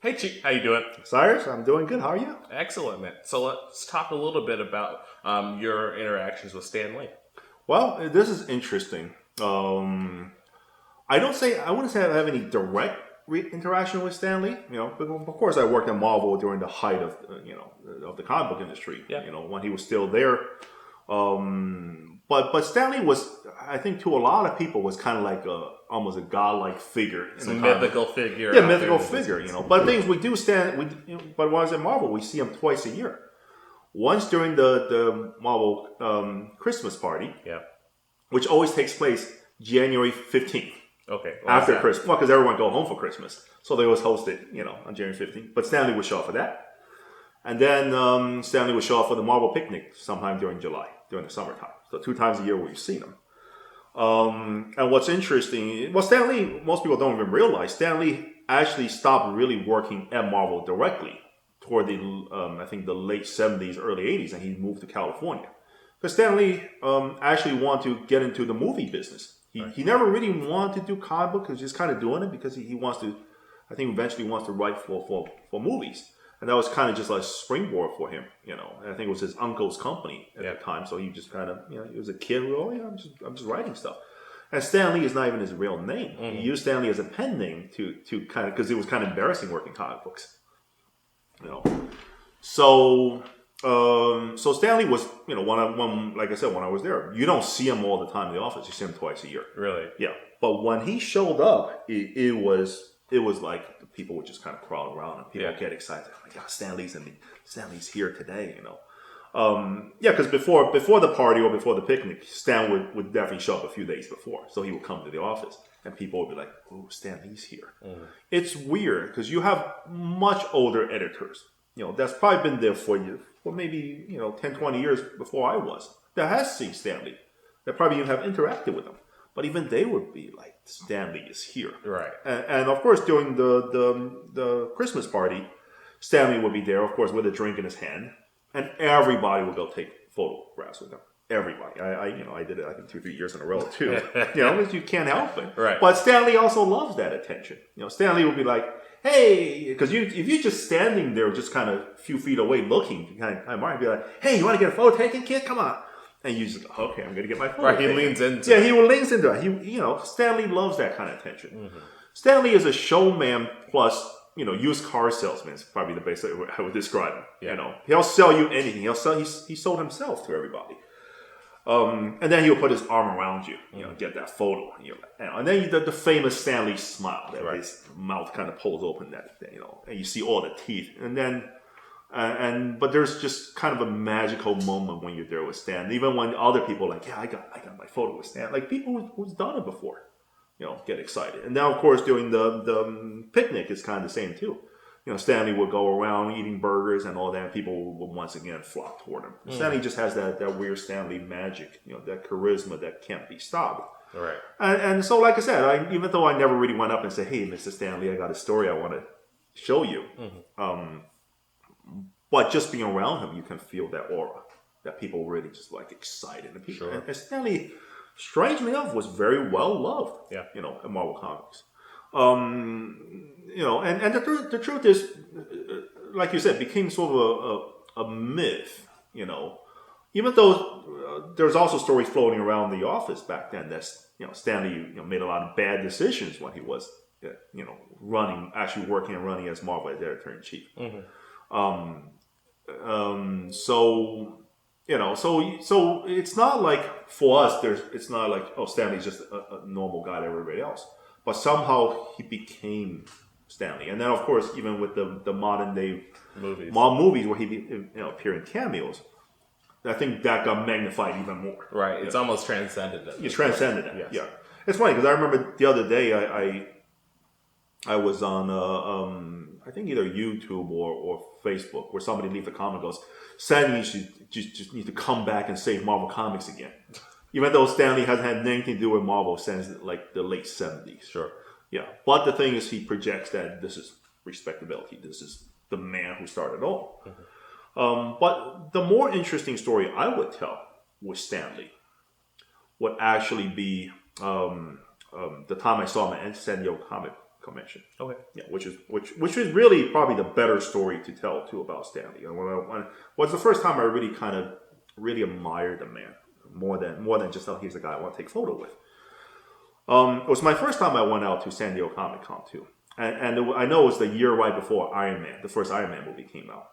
Hey, Chief, how you doing? Cyrus, I'm doing good. How are you? Excellent, man. So let's talk a little bit about your interactions with Stan Lee. Well, this is interesting. I wouldn't say I have any direct interaction with Stan Lee. But of course, I worked at Marvel during the height of of the comic book industry. Yeah. When he was still there. But Stan Lee was, I think, to a lot of people, was kind of like almost a godlike figure. It's a mythical figure. Yeah, mythical figure. But things we do but when I was at Marvel, we see him twice a year. Once during the Marvel Christmas party. Yeah. Which always takes place January 15th. Okay. After Christmas. Well, because everyone go home for Christmas. So they always host it, on January 15th. But Stan Lee would show up for that. And then Stan Lee would show up for the Marvel picnic sometime during July, during the summertime. So 2 times a year we've seen him. And what's interesting, Stan Lee, most people don't even realize, Stan Lee actually stopped really working at Marvel directly toward I think the late 70s, early 80s, and he moved to California. Because Stan Lee actually wanted to get into the movie business. He never really wanted to do comic book, because he's kind of doing it because he wants to, I think eventually wants to write for movies. And that was kind of just like a springboard for him, And I think it was his uncle's company at the time. So he just kind of, he was a kid who, I'm just writing stuff. And Stan Lee is not even his real name. Mm-hmm. He used Stan Lee as a pen name to kind of, because it was kind of embarrassing working comic books. So Stan Lee was, like I said, when I was there, you don't see him all the time in the office. You see him twice a year. Really? Yeah. But when he showed up, it was like people would just kind of crowd around and people get excited. Oh my God, Stan Lee's here today, because before the party or before the picnic, Stan would definitely show up a few days before. So he would come to the office and people would be like, oh, Stan Lee's here. Mm. It's weird because you have much older editors, that's probably been there for you for maybe, 10, 20 years before I was, that has seen Stan Lee, that probably even have interacted with him. But even they would be like, Stan Lee is here. Right. And of course, during the Christmas party, Stan Lee would be there, of course, with a drink in his hand. And everybody would go take photographs with him. Everybody. I did it like 2-3 years in a row, too. Because you can't help it. Right. But Stan Lee also loves that attention. Stan Lee would be like, hey, because if you're just standing there just kind of a few feet away looking, you kind of might be like, hey, you want to get a photo taken, kid? Come on. And you just, okay, I'm going to get my photo. Right, he leans into it. Yeah, he leans into it. Stan Lee loves that kind of attention. Mm-hmm. Stan Lee is a showman plus, used car salesman is probably the best I would describe him. Yeah. He'll sell you anything. He sold himself to everybody. And then he'll put his arm around you, get that photo. And then the famous Stan Lee smile, that his mouth kind of pulls open, and you see all the teeth. And then, but there's just kind of a magical moment when you're there with Stan. Even when other people are like, yeah, I got my photo with Stan. Like people who's done it before, get excited. And now, of course, during the picnic, it's kind of the same too. Stan Lee would go around eating burgers and all that, and people would once again flock toward him. Mm. Stan Lee just has that weird Stan Lee magic, that charisma that can't be stopped. Right. And so, like I said, even though I never really went up and said, hey, Mr. Stan Lee, I got a story I want to show you. Mm-hmm. But just being around him, you can feel that aura, that people really just like excited. And people, and Stan Lee, strangely enough, was very well loved, in Marvel Comics. And the truth is, like you said, became sort of a myth, even though there's also stories floating around the office back then that, Stan Lee, made a lot of bad decisions when he was, actually working and running as Marvel editor-in-chief. Mm-hmm. So it's not like for us, it's not like, oh, Stan Lee's just a normal guy like everybody else. But somehow he became Stan Lee. And then, of course, even with the modern day movies where he appear in cameos, I think that got magnified even more. Right. It's almost transcended it. You transcended it. Yes. Yeah. It's funny because I remember the other day I was on I think either YouTube or Facebook where somebody leaves a comment and goes, Stan Lee just need to come back and save Marvel Comics again. Even though Stan Lee hasn't had anything to do with Marvel since like the late 70s. Sure. Yeah. But the thing is, he projects that this is respectability. This is the man who started it all. Mm-hmm. But the more interesting story I would tell with Stan Lee would actually be the time I saw him at San Diego Comic convention. Okay. Yeah, which is really probably the better story to tell too about Stanley. And when was the first time I really kind of really admired the man more than just, oh, he's a guy I want to take a photo with. It was my first time I went out to San Diego Comic Con too, and I know it was the year right before Iron Man, the first Iron Man movie came out.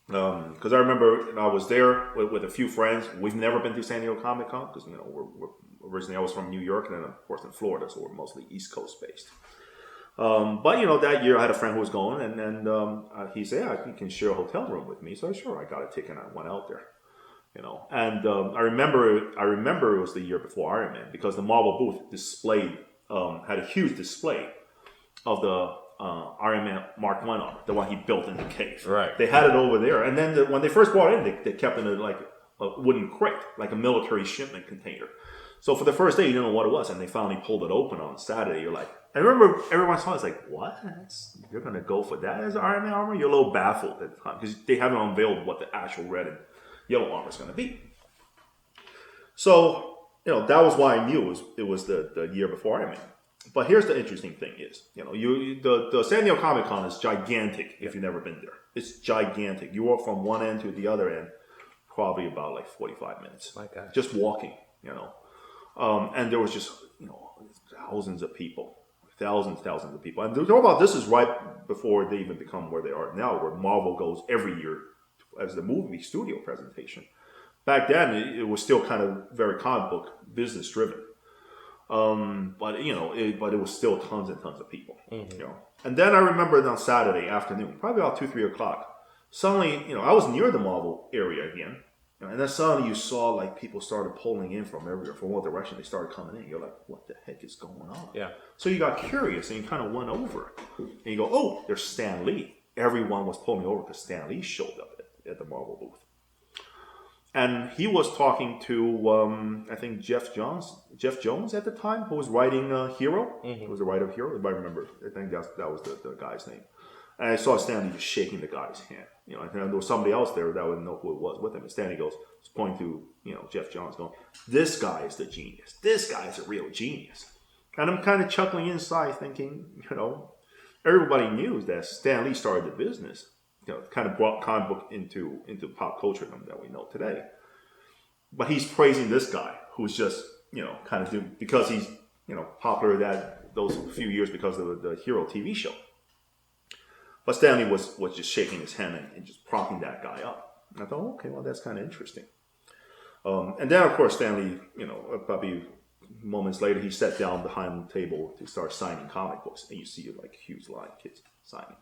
Because I remember I was there with a few friends. We've never been to San Diego Comic Con because we're originally I was from New York and then of course in Florida, so we're mostly East Coast based. But that year I had a friend who was going, and he said, "Yeah, you can share a hotel room with me." So sure, I got a ticket and I went out there. And I remember it was the year before Iron Man because the Marvel booth displayed had a huge display of the Iron Man Mark I armor, the one he built in the cave. Right. They had it over there, and then when they first brought it in, they kept it in like a wooden crate, like a military shipment container. So for the first day, you didn't know what it was, and they finally pulled it open on Saturday. You're like, I remember everyone saw it, it's like, what? You're gonna go for that as Iron Man armor? You're a little baffled at the time because they haven't unveiled what the actual red and yellow armor is gonna be. So that was why I knew it was the year before Iron Man. But here's the interesting thing is, the San Diego Comic Con is gigantic if you've never been there. It's gigantic. You walk from one end to the other end, probably about like 45 minutes. My God. Just walking, and there was just, thousands of people. Thousands of people. And talk about this is right before they even become where they are now, where Marvel goes every year as the movie studio presentation. Back then, it was still kind of very comic book business driven. But it was still tons and tons of people. Mm-hmm. And then I remember on Saturday afternoon, probably about 2-3 o'clock, suddenly, I was near the Marvel area again, and then suddenly you saw like people started pulling in from everywhere, from what direction they started coming in. You're like, what the heck is going on? Yeah. So you got curious and you kind of went over, and you go, oh, there's Stan Lee. Everyone was pulling over because Stan Lee showed up at the Marvel booth. And he was talking to, I think, Jeff Jones at the time, who was writing Hero. Mm-hmm. He was a writer of Hero, if I remember. I think that was the guy's name. And I saw Stanley just shaking the guy's hand. And there was somebody else there that wouldn't know who it was with him. And Stanley goes, pointing to, Jeff Jones, going, this guy is the genius. This guy is a real genius. And I'm kind of chuckling inside thinking, everybody knew that Stan Lee started the business. Kind of brought comic book into pop culture that we know today. But he's praising this guy who's just, kind of doing, because he's, popular those few years because of the Hero TV show. But Stanley was just shaking his hand and just propping that guy up. And I thought, okay, well, that's kind of interesting. And then, of course, Stanley, probably moments later, he sat down behind the table to start signing comic books. And you see like a huge line of kids signing.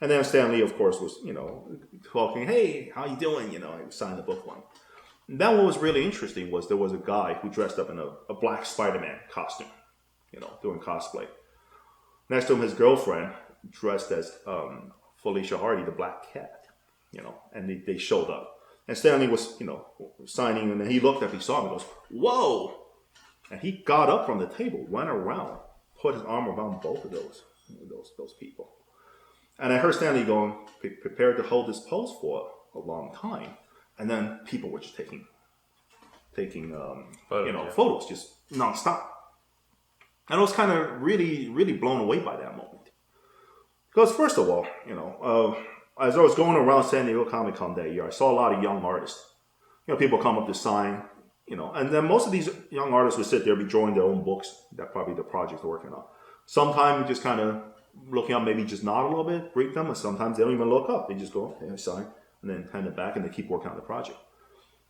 And then Stan Lee, of course, was, talking, hey, how you doing? I signed the book for him. And then what was really interesting was there was a guy who dressed up in a black Spider-Man costume, doing cosplay. Next to him, his girlfriend, dressed as Felicia Hardy, the Black Cat, and they showed up. And Stan Lee was, signing, and then he looked up, he saw him, and goes, whoa! And he got up from the table, went around, put his arm around both of those people. And I heard Stanley going, prepared to hold this pose for a long time. And then people were just taking photos just nonstop. And I was kind of really, really blown away by that moment. Because first of all, as I was going around San Diego Comic Con that year, I saw a lot of young artists. People come up to sign, and then most of these young artists would sit there, be drawing their own books. That's probably the project they're working on. Sometimes just kind of looking up, maybe just nod a little bit, greet them, and sometimes they don't even look up. They just go, okay, sign, and then hand it back, and they keep working on the project.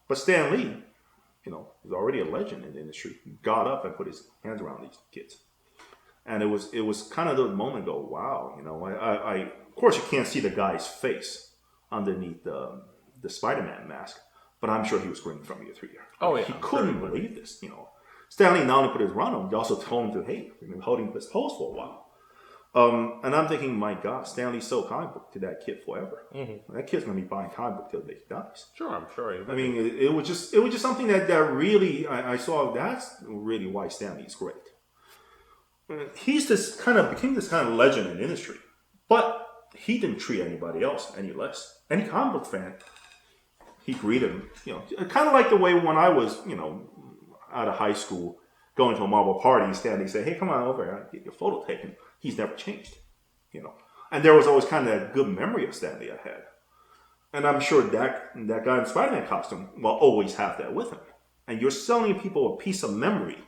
But Stan Lee, was already a legend in the industry. He got up and put his hands around these kids. And it was kind of the moment go, wow, I of course you can't see the guy's face underneath the Spider-Man mask, but I'm sure he was grinning from ear to ear. Oh yeah, he couldn't believe this. Stan Lee not only put his run on, he also told him to, hey, we've been holding this pose for a while. And I'm thinking, my God, Stan Lee sold comic book to that kid forever. Mm-hmm. That kid's gonna be buying comic book till he dies. Sure, I'm sure. I mean, it was just something that really I saw. That's really why Stan Lee's great. He's became this kind of legend in the industry, but he didn't treat anybody else any less. Any comic book fan, he greeted him. Kind of like the way when I was, out of high school, going to a Marvel party, Stan Lee said, "Hey, come on over here, get your photo taken." He's never changed, you know. And there was always kind of that good memory of Stanley I had. And I'm sure that guy in Spider-Man costume will always have that with him. And you're selling people a piece of memory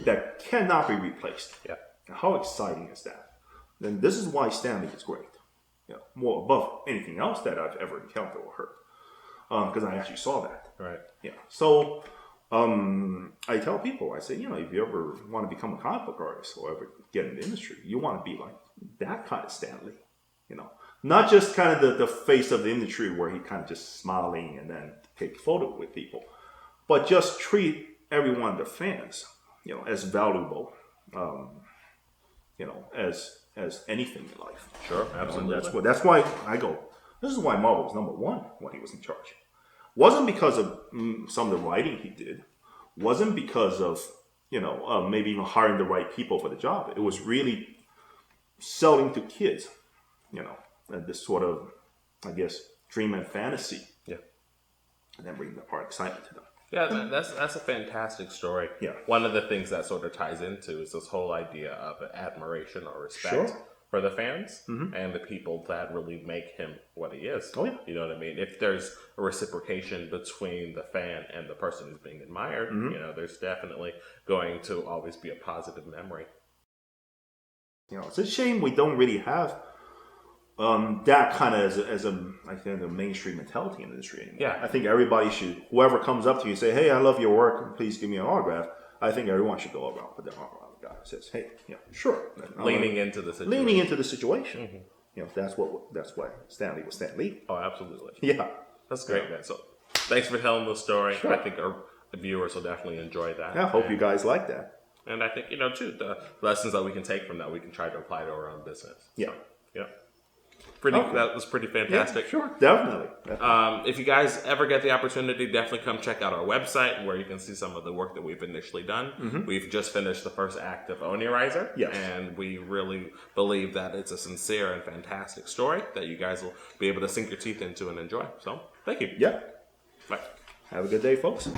that cannot be replaced. Yeah. How exciting is that? Then this is why Stanley is great. You know, more above anything else that I've ever encountered or heard. Because I actually saw that. Right. Yeah. So I tell people, I say, you know, if you ever want to become a comic book artist or ever get in the industry, you want to be like that kind of Stanley. You know, not just kind of the face of the industry where he kind of just smiling and then take a photo with people, but just treat every one of the fans, you know, as valuable, you know, as anything in life. Sure, absolutely. And that's why I go. This is why Marvel was number one when he was in charge. Wasn't because of some of the writing he did. Wasn't because of, you know, maybe even hiring the right people for the job. It was really selling to kids, you know, and this sort of, I guess, dream and fantasy. Yeah. And then bring the part excitement to them. Yeah, that's a fantastic story. Yeah. One of the things that sort of ties into is this whole idea of admiration or respect Sure. for the fans and the people that really make him what he is. Oh, yeah. You know what I mean? If there's a reciprocation between the fan and the person who's being admired, you know, there's definitely going to always be a positive memory. You know, it's a shame we don't really have that kind of as I think a mainstream mentality in the industry anymore. Yeah. I think everybody should, whoever comes up to you and say, hey, I love your work, please give me an autograph. I think everyone should go around with their arm around the guy who says, hey, yeah, sure. Leaning into the situation. Leaning into the situation. You know, that's why Stanley was Stan Lee. Oh, absolutely. Yeah. That's great, man. So thanks for telling the story. Sure. I think our viewers will definitely enjoy that. I hope you guys like that. And I think, you know, too, the lessons that we can take from that, we can try to apply to our own business. Yeah. So, yeah. That was pretty fantastic. Yeah, sure, definitely. If you guys ever get the opportunity, definitely come check out our website where you can see some of the work that we've initially done. We've just finished the first act of Oni Riser, Yes. and we really believe that it's a sincere and fantastic story that you guys will be able to sink your teeth into and enjoy. So, thank you. Yeah. Bye. Have a good day, folks.